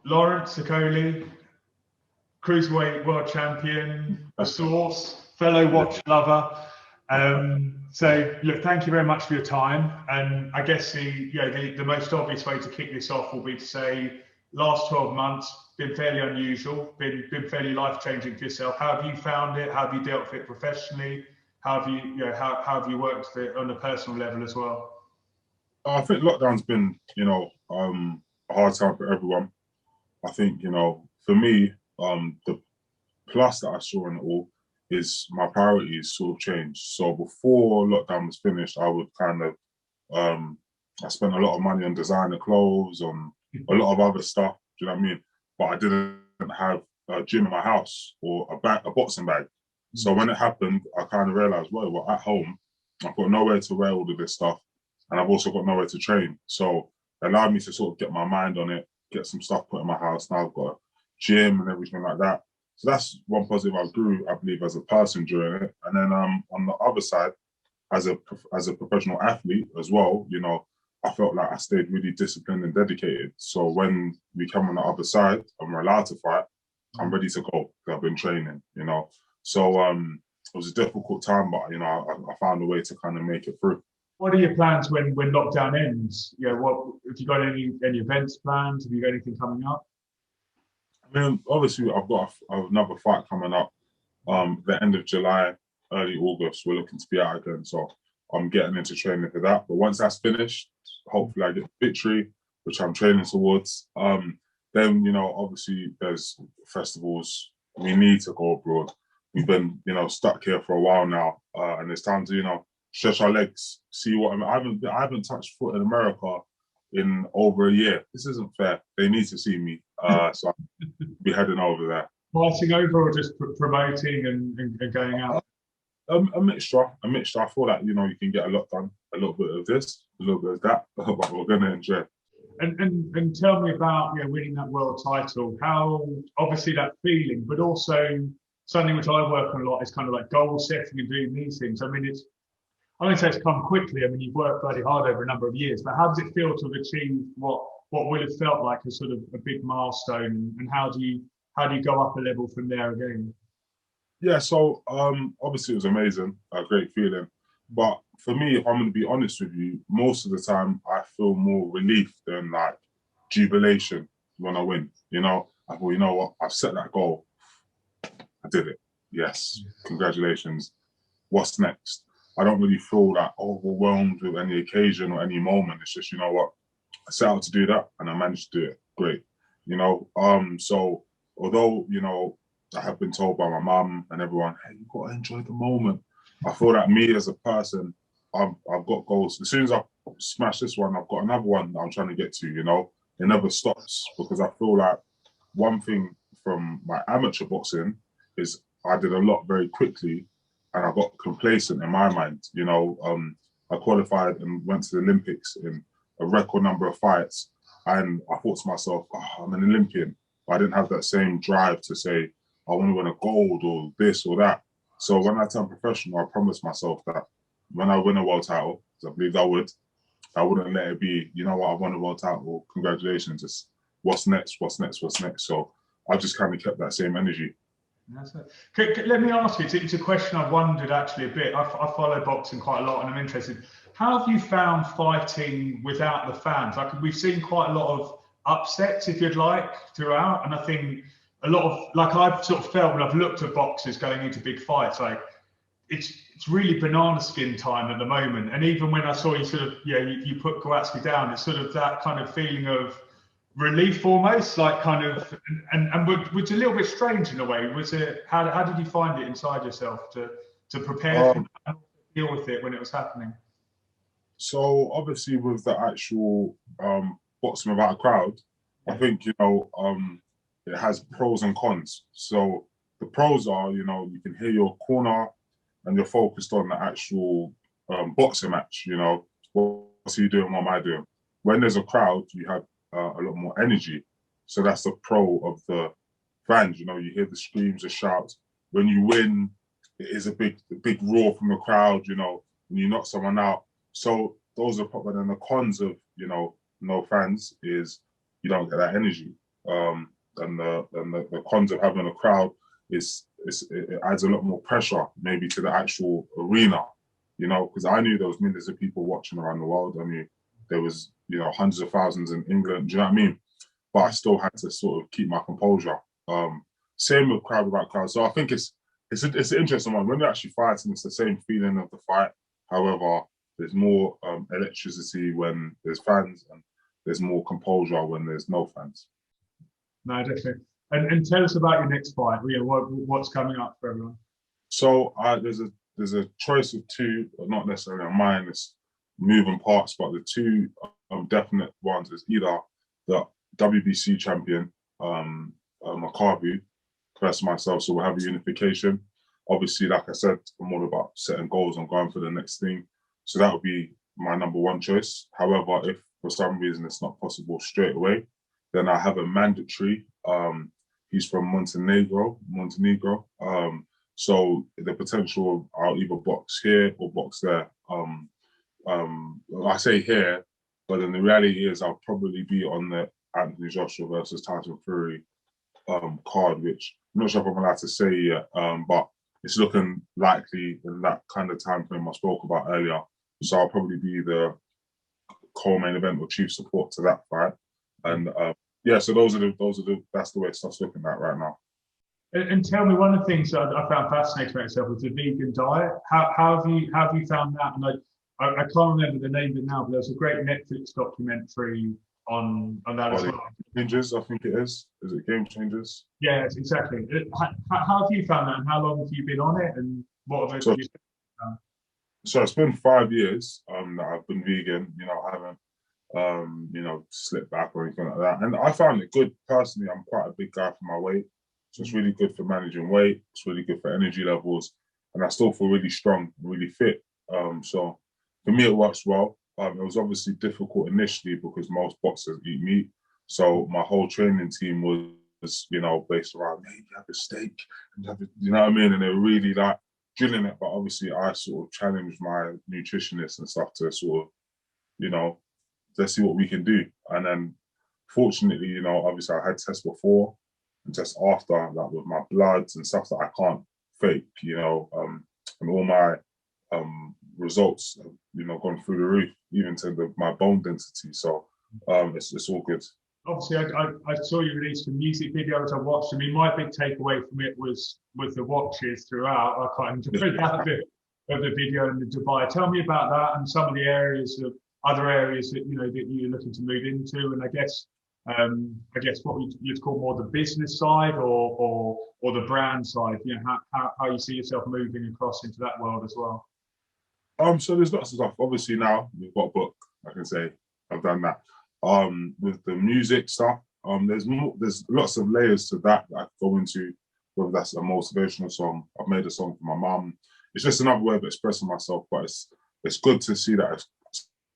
Lawrence Okolie, Cruiserweight world champion, the source, fellow watch lover. So look, thank you very much for your time. And I guess the most obvious way to kick this off will be to say, last 12 months been fairly unusual, been fairly life-changing for yourself. How have you found it? How have you dealt with it professionally? How have you, how have you worked with it on a personal level as well? I think lockdown's been, a hard time for everyone. I think, for me, the plus that I saw in it all is my priorities sort of changed. So before lockdown was finished, I would kind of, I spent a lot of money on designer clothes, on a lot of other stuff, do you know what I mean? But I didn't have a gym in my house or a boxing bag. So when it happened, I kind of realized, well, at home, I've got nowhere to wear all of this stuff, and I've also got nowhere to train. So it allowed me to sort of get my mind on it, get some stuff put in my house. Now I've got a gym and everything like that. So that's one positive I grew, I believe, as a person during it. And then on the other side, as a professional athlete as well, I felt like I stayed really disciplined and dedicated. So when we come on the other side and we're allowed to fight, I'm ready to go because I've been training, So it was a difficult time, but I found a way to kind of make it through. What are your plans when lockdown ends? What have you got any events planned? Have you got anything coming up? I mean, obviously, I've got another fight coming up the end of July, early August. We're looking to be out again, so I'm getting into training for that. But once that's finished, hopefully I get victory, which I'm training towards. Then, obviously there's festivals. We need to go abroad. We've been, stuck here for a while now, and it's time to, stretch our legs, see what I haven't touched foot in America in over a year. This isn't fair. They need to see me, so I'll be heading over there. Fighting over or just promoting and going out? A mixture. I feel like you can get a lot done. A little bit of this, a little bit of that, but we're gonna enjoy. And tell me about winning that world title. How obviously that feeling, but also something which I work on a lot is kind of like goal setting and doing these things. I mean, I wouldn't say it's come quickly. I mean, you've worked very hard over a number of years, but how does it feel to have achieved what will have felt like a sort of a big milestone? And how do you go up a level from there again? Yeah, so obviously it was amazing, a great feeling. But for me, if I'm going to be honest with you, most of the time I feel more relief than like jubilation when I win. I thought, you know what, I've set that goal. I did it. Yes, congratulations. What's next? I don't really feel that overwhelmed with any occasion or any moment. It's just, you know what, I set out to do that and I managed to do it. Great. So although, I have been told by my mum and everyone, hey, you've got to enjoy the moment. I feel that me as a person, I've got goals. As soon as I smash this one, I've got another one that I'm trying to get to, It never stops because I feel like one thing from my amateur boxing is I did a lot very quickly and I got complacent in my mind. I qualified and went to the Olympics in a record number of fights. And I thought to myself, I'm an Olympian. But I didn't have that same drive to say, I want to win a gold or this or that. So when I turned professional, I promised myself that when I win a world title, because I believed I wouldn't let it be, you know what, I won a world title, congratulations. It's what's next. So I just kind of kept that same energy. Let me ask you, it's a question I've wondered actually a bit. I follow boxing quite a lot and I'm interested. How have you found fighting without the fans? Like we've seen quite a lot of upsets, if you'd like, throughout. And I think a lot of, like I've sort of felt when I've looked at boxers going into big fights, like it's really banana skin time at the moment. And even when I saw you sort of, you put Kowalski down, it's sort of that kind of feeling of relief almost, like kind of, and which is a little bit strange in a way. Was it, how did you find it inside yourself to prepare for it and deal with it when it was happening? So obviously with the actual boxing without a crowd, I think, it has pros and cons. So the pros are, you can hear your corner and you're focused on the actual boxing match, what's he doing, what am I doing? When there's a crowd, you have a lot more energy. So that's the pro of the fans, you hear the screams, the shouts. When you win, it is a big roar from the crowd, when you knock someone out. So those are probably, then the cons of, no fans is you don't get that energy. and the cons of having a crowd it adds a lot more pressure maybe to the actual arena, you know, because I knew there was millions of people watching around the world. I knew there was, you know, hundreds of thousands in England. Do you know what I mean? But I still had to sort of keep my composure. Same with crowd without crowd. So I think it's an interesting one. When you're actually fighting, it's the same feeling of the fight. However, there's more electricity when there's fans, and there's more composure when there's no fans. No, definitely. And tell us about your next fight. You know, what's coming up for everyone? So there's a choice of two, not necessarily on mine. It's moving parts, but the two definite ones is either the WBC champion, Okolie, versus myself. So we'll have a unification. Obviously, like I said, I'm all about setting goals and going for the next thing. So that would be my number one choice. However, if for some reason it's not possible straight away, then I have a mandatory. He's from Montenegro. So the potential, I'll either box here or box there. I say here, but then the reality is I'll probably be on the Anthony Joshua versus Tyson Fury card, which I'm not sure if I'm allowed to say yet, but it's looking likely in that kind of time frame I spoke about earlier. So I'll probably be the co-main event or chief support to that fight. And yeah, so that's the way stuff's looking at right now. And tell me, one of the things that I found fascinating about yourself was the vegan diet. How have you found that? And I can't remember the name of it now, but there's a great Netflix documentary on that as well. Changers, I think it is. Is it Game Changers? Yes, exactly. How have you found that, and how long have you been on it, and what have you done? So it's been 5 years that I've been vegan. You know, I haven't you know, slipped back or anything like that. And I found it good personally. I'm quite a big guy for my weight. So it's really good for managing weight. It's really good for energy levels. And I still feel really strong, really fit. So for me, it works well. It was obviously difficult initially because most boxers eat meat. So my whole training team was, you know, based around, maybe have a steak, and have a, you know what I mean? And they were really like drilling it. But obviously I sort of challenged my nutritionists and stuff to sort of, you know, let's see what we can do. And then fortunately, you know, obviously I had tests before and tests after, like with my bloods and stuff that I can't fake, you know, and all my results have, you know, gone through the roof, even to my bone density. So it's all good. Obviously, I saw you release some music videos. I watched. I mean, my big takeaway from it was the watches throughout. I quite enjoyed that bit of the video in the Dubai. Tell me about that and some of the other areas that you know that you're looking to move into. And I guess what you'd call more the business side or the brand side. You know, how you see yourself moving across into that world as well. So there's lots of stuff. Obviously now we've got a book. I can say I've done that. With the music stuff, there's lots of layers to that I go into, whether that's a motivational song. I've made a song for my mum. It's just another way of expressing myself, but it's good to see that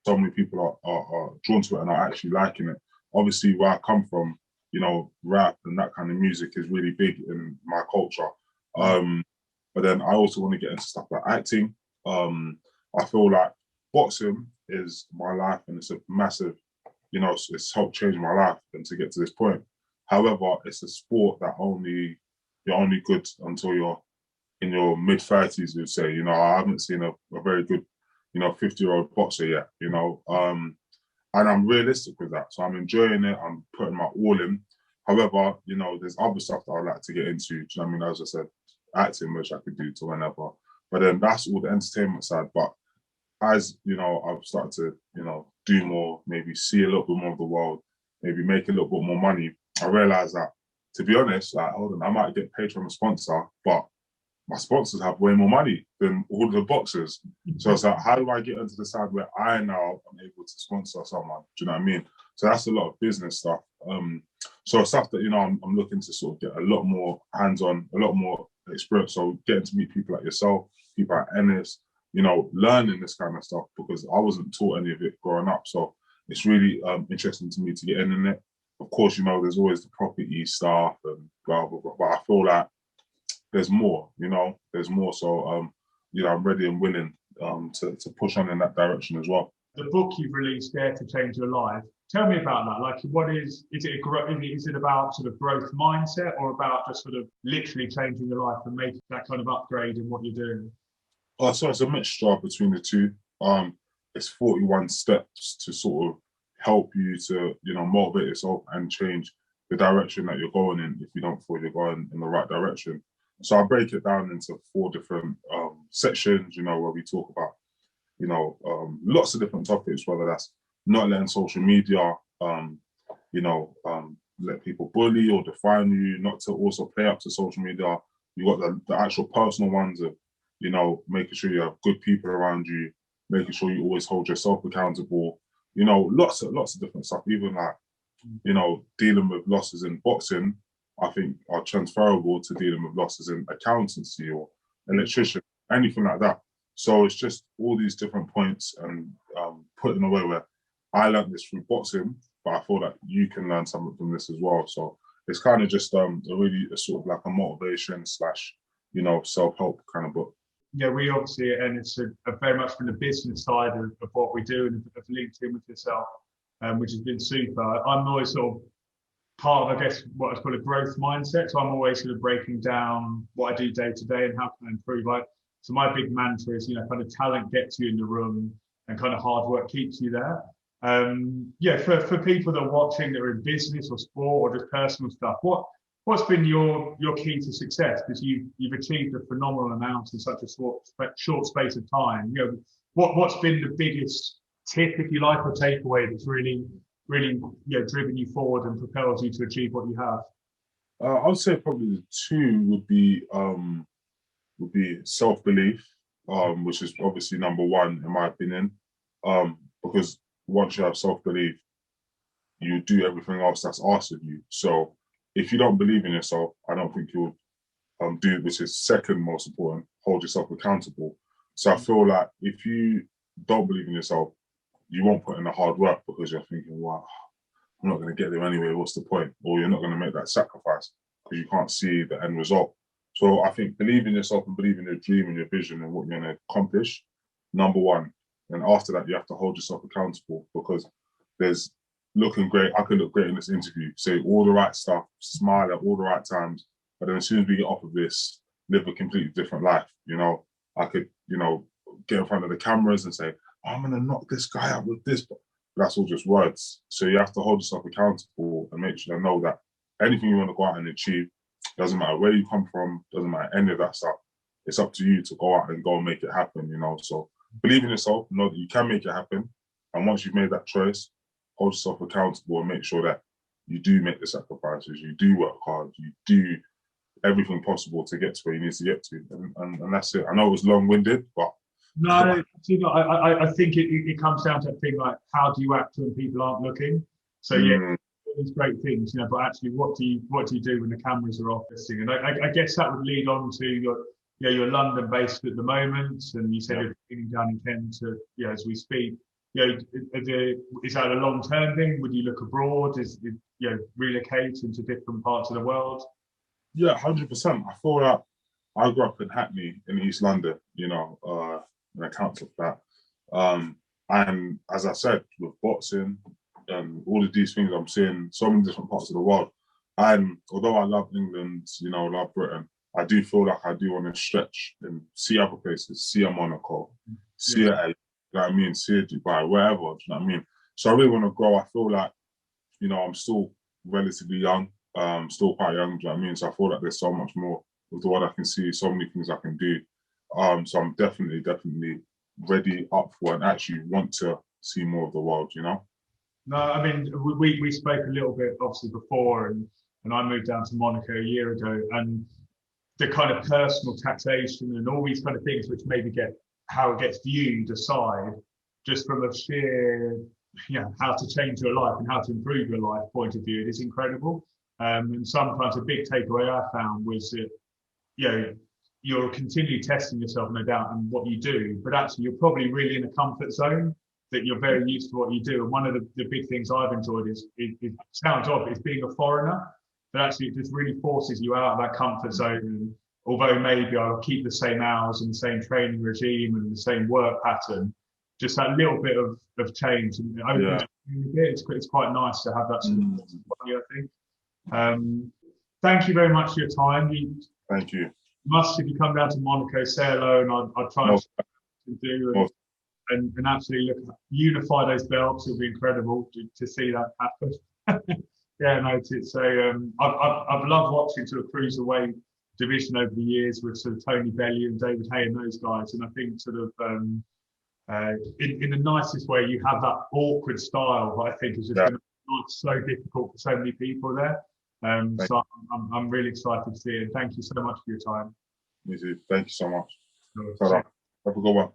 so many people are drawn to it and are actually liking it. Obviously, where I come from, you know, rap and that kind of music is really big in my culture. But then I also want to get into stuff like acting. I feel like boxing is my life and it's a massive, you know, it's helped change my life and to get to this point. However, it's a sport that you're only good until you're in your mid-30s, you'd say. You know, I haven't seen a very good, you know, 50-year-old boxer yet, you know. And I'm realistic with that. So I'm enjoying it. I'm putting my all in. However, you know, there's other stuff that I'd like to get into. Do you know what I mean? As I said, acting, which I could do to whenever. But then that's all the entertainment side. But as, you know, I've started to, you know, do more, maybe see a little bit more of the world, maybe make a little bit more money, I realized that, to be honest, like, hold on, I might get paid from a sponsor, but my sponsors have way more money than all the boxers. So it's like, how do I get into the side where I now am able to sponsor someone? Do you know what I mean? So that's a lot of business stuff. So stuff that, you know, I'm looking to sort of get a lot more hands-on, a lot more experience. So getting to meet people like yourself, people like Enness, you know, learning this kind of stuff because I wasn't taught any of it growing up. So it's really interesting to me to get in it. Of course, you know, there's always the property stuff and blah, blah, blah. But I feel like there's more, you know, there's more. So, you know, I'm ready and willing to push on in that direction as well. The book you've released, Dare to Change Your Life, Tell me about that. Like, is it about sort of growth mindset, or about just sort of literally changing your life and making that kind of upgrade in what you're doing? So it's a mixture between the two. It's 41 steps to sort of help you to, motivate yourself and change the direction that you're going in if you don't feel you're going in the right direction. So I break it down into 4 different sections, where we talk about, lots of different topics, whether that's not letting social media, let people bully or define you, not to also play up to social media. You got the actual personal ones of, making sure you have good people around you, making sure you always hold yourself accountable, lots of different stuff, even like, dealing with losses in boxing, I think are transferable to dealing with losses in accountancy or electrician, anything like that. So it's just all these different points and put in a way where I learned this through boxing, but I feel like you can learn something from this as well. So it's kind of just a sort of like a motivation slash, self-help kind of book. Yeah, we obviously, and it's very much from the business side of what we do and have linked in with yourself, which has been super. I'm always sort of part of, I guess, what I call a growth mindset. So I'm always sort of breaking down what I do day to day and how can I improve. So my big mantra is, kind of talent gets you in the room and kind of hard work keeps you there. For people that are watching that are in business or sport or just personal stuff, what's been your key to success? Because you've achieved a phenomenal amount in such a short space of time. What's been the biggest tip, if you like, or takeaway that's really driven you forward and propels you to achieve what you have? I would say probably the 2 would be self-belief, which is obviously number 1 in my opinion, because once you have self-belief, you do everything else that's asked of you. So if you don't believe in yourself, I don't think you'll do, which is second most important, hold yourself accountable. So I feel like if you don't believe in yourself, you won't put in the hard work because you're thinking, wow, I'm not going to get there anyway, what's the point? Or you're not going to make that sacrifice because you can't see the end result. So I think believe in yourself and believe in your dream and your vision and what you're going to accomplish, number 1. And after that, you have to hold yourself accountable, because there's looking great. I could look great in this interview, say all the right stuff, smile at all the right times. But then as soon as we get off of this, live a completely different life. I could, get in front of the cameras and say, I'm going to knock this guy out with this. But that's all just words. So you have to hold yourself accountable and make sure they know that anything you want to go out and achieve, doesn't matter where you come from, doesn't matter any of that stuff. It's up to you to go out and go and make it happen, So believe in yourself, know that you can make it happen. And once you've made that choice, hold yourself accountable and make sure that you do make the sacrifices, you do work hard, you do everything possible to get to where you need to get to. And that's it. I know it was long-winded, but... No, I think it comes down to a thing like, how do you act when people aren't looking? So these great things, but actually what do you do when the cameras are off? And I guess that would lead on to you're London based at the moment, and you said you're beginning down in Kent as we speak. Is that a long-term thing? Would you look abroad? Relocate into different parts of the world? Yeah, 100%. I feel like I grew up in Hackney in East London, in a council flat. And as I said, with boxing and all of these things, I'm seeing so many different parts of the world. And although I love England, love Britain, I do feel like I do want to stretch and see other places, see a Monaco, see see a Dubai, wherever, do you know what I mean? So I really want to grow. I feel like, I'm still relatively young, still quite young, do you know what I mean? So I feel like there's so much more with the world I can see, so many things I can do. So I'm definitely ready, up for, and actually want to see more of the world, No, I mean, we spoke a little bit obviously before, and I moved down to Monaco a year ago, and the kind of personal taxation and all these kind of things which maybe get how it gets viewed aside, just from a sheer how to change your life and how to improve your life point of view, it is incredible. And sometimes a big takeaway I found was that you're continually testing yourself, no doubt, in what you do, but actually you're probably really in a comfort zone, that you're very used to what you do. And one of the big things I've enjoyed is, it sounds odd, it's being a foreigner, but actually it just really forces you out of that comfort zone. And although maybe I'll keep the same hours and the same training regime and the same work pattern, just that little bit of change, and it opens a bit. It's quite nice to have that sort of value, I think. Thank you very much for your time. Thank you. Must, if you come down to Monaco, say hello, and I'll try to do and actually unify those belts. It'll be incredible to see that happen. Yeah, no, it's a I've loved watching sort of cruiserweight division over the years with sort of Tony Bellew and David Hay and those guys, and I think sort of in the nicest way, you have that awkward style that I think is just going to be so difficult for so many people there. So I'm really excited to see it. Thank you so much for your time. Me too. Thank you so much. Sure. Have a good one.